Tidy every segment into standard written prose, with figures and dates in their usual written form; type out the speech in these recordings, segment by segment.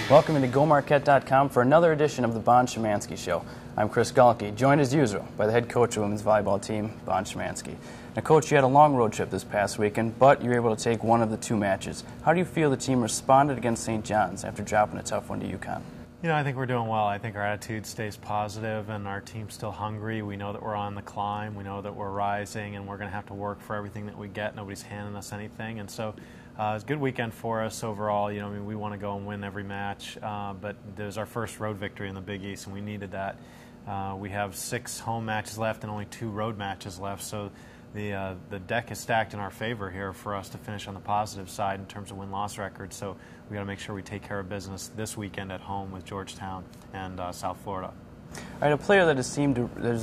Welcome to GoMarquette.com for another edition of the Bond Shymansky Show. I'm Chris Gaulke, joined as usual by the head coach of the women's volleyball team, Bond Shymansky. Now, Coach, you had a long road trip this past weekend, but you were able to take one of the two matches. How do you feel the team responded against St. John's after dropping a tough one to UConn? You know, I think we're doing well. I think our attitude stays positive and our team's still hungry. We know that we're on the climb. We know that we're rising and we're going to have to work for everything that we get. Nobody's handing us anything. And so it's a good weekend for us overall. You know, I mean, we want to go and win every match, but there's our first road victory in the Big East, and we needed that. We have 6 home matches left and only 2 road matches left, so the deck is stacked in our favor here for us to finish on the positive side in terms of win-loss record. So we got to make sure we take care of business this weekend at home with Georgetown and South Florida. All right, a player that has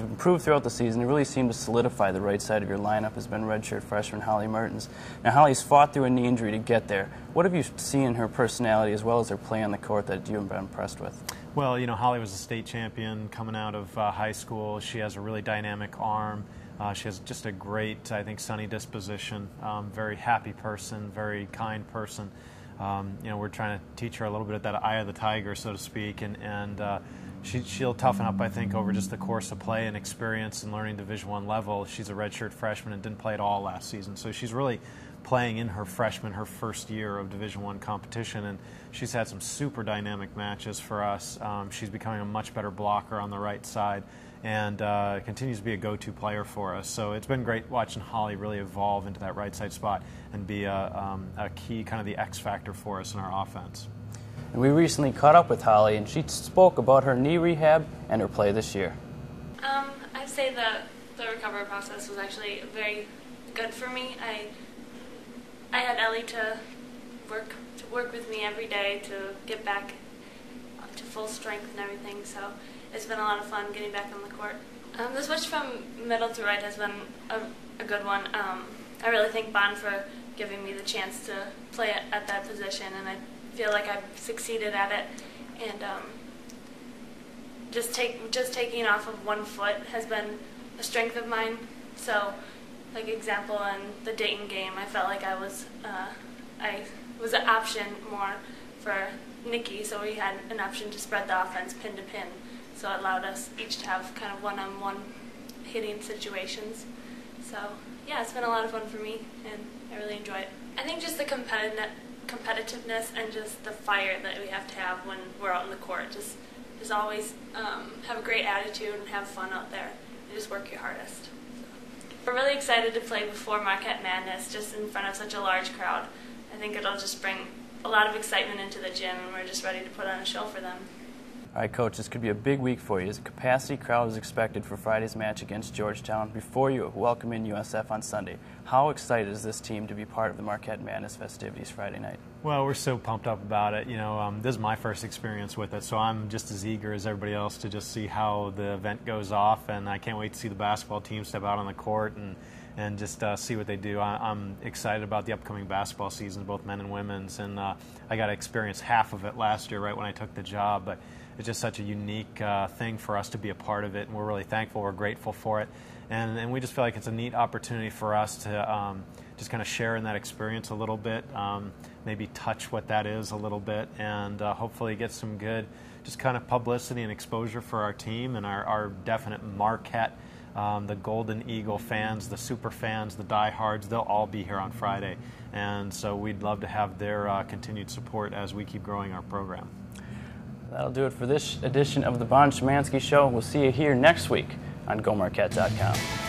improved throughout the season, and really seemed to solidify the right side of your lineup, has been redshirt freshman Holly Mertens. Now, Holly's fought through a knee injury to get there. What have you seen in her personality as well as her play on the court that you have been impressed with? Well, you know, Holly was a state champion coming out of high school. She has a really dynamic arm. She has just a great, I think, sunny disposition, very happy person, very kind person. You know, we're trying to teach her a little bit of that eye of the tiger, so to speak, and she'll toughen up, I think, over just the course of play and experience and learning Division I level. She's a redshirt freshman and didn't play at all last season, so she's really playing in her first year of Division I competition, and she's had some super dynamic matches for us. She's becoming a much better blocker on the right side and continues to be a go-to player for us. So it's been great watching Holly really evolve into that right side spot and be a key, kind of the X factor for us in our offense. And we recently caught up with Holly, and she spoke about her knee rehab and her play this year. I'd say the recovery process was actually very good for me. I had Ellie to work with me every day to get back to full strength and everything, so it's been a lot of fun getting back on the court. The switch from middle to right has been a good one. I really thank Bond for giving me the chance to play at that position, and I feel like I've succeeded at it. And just taking off of one foot has been a strength of mine. So, like example in the Dayton game, I felt like I was an option more for Nikki, so we had an option to spread the offense pin to pin. So it allowed us each to have kind of one-on-one hitting situations. So yeah, it's been a lot of fun for me, and I really enjoy it. I think just the competitiveness and just the fire that we have to have when we're out in the court. Just always have a great attitude and have fun out there and just work your hardest. We're really excited to play before Marquette Madness, just in front of such a large crowd. I think it'll just bring a lot of excitement into the gym, and we're just ready to put on a show for them. All right, Coach, this could be a big week for you. As a capacity crowd is expected for Friday's match against Georgetown before you welcome in USF on Sunday. How excited is this team to be part of the Marquette Madness festivities Friday night? Well, we're so pumped up about it. You know, this is my first experience with it, so I'm just as eager as everybody else to just see how the event goes off, and I can't wait to see the basketball team step out on the court and just see what they do. I'm excited about the upcoming basketball season, both men and women's, and I got to experience half of it last year right when I took the job, but it's just such a unique thing for us to be a part of it, and we're really thankful, we're grateful for it, and we just feel like it's a neat opportunity for us to just kind of share in that experience a little bit, maybe touch what that is a little bit, and hopefully get some good just kind of publicity and exposure for our team and our definite Marquette, the Golden Eagle fans, the super fans, the diehards. They'll all be here on Friday, and so we'd love to have their continued support as we keep growing our program. That'll do it for this edition of the Bond Shymansky Show. We'll see you here next week on GoMarquette.com.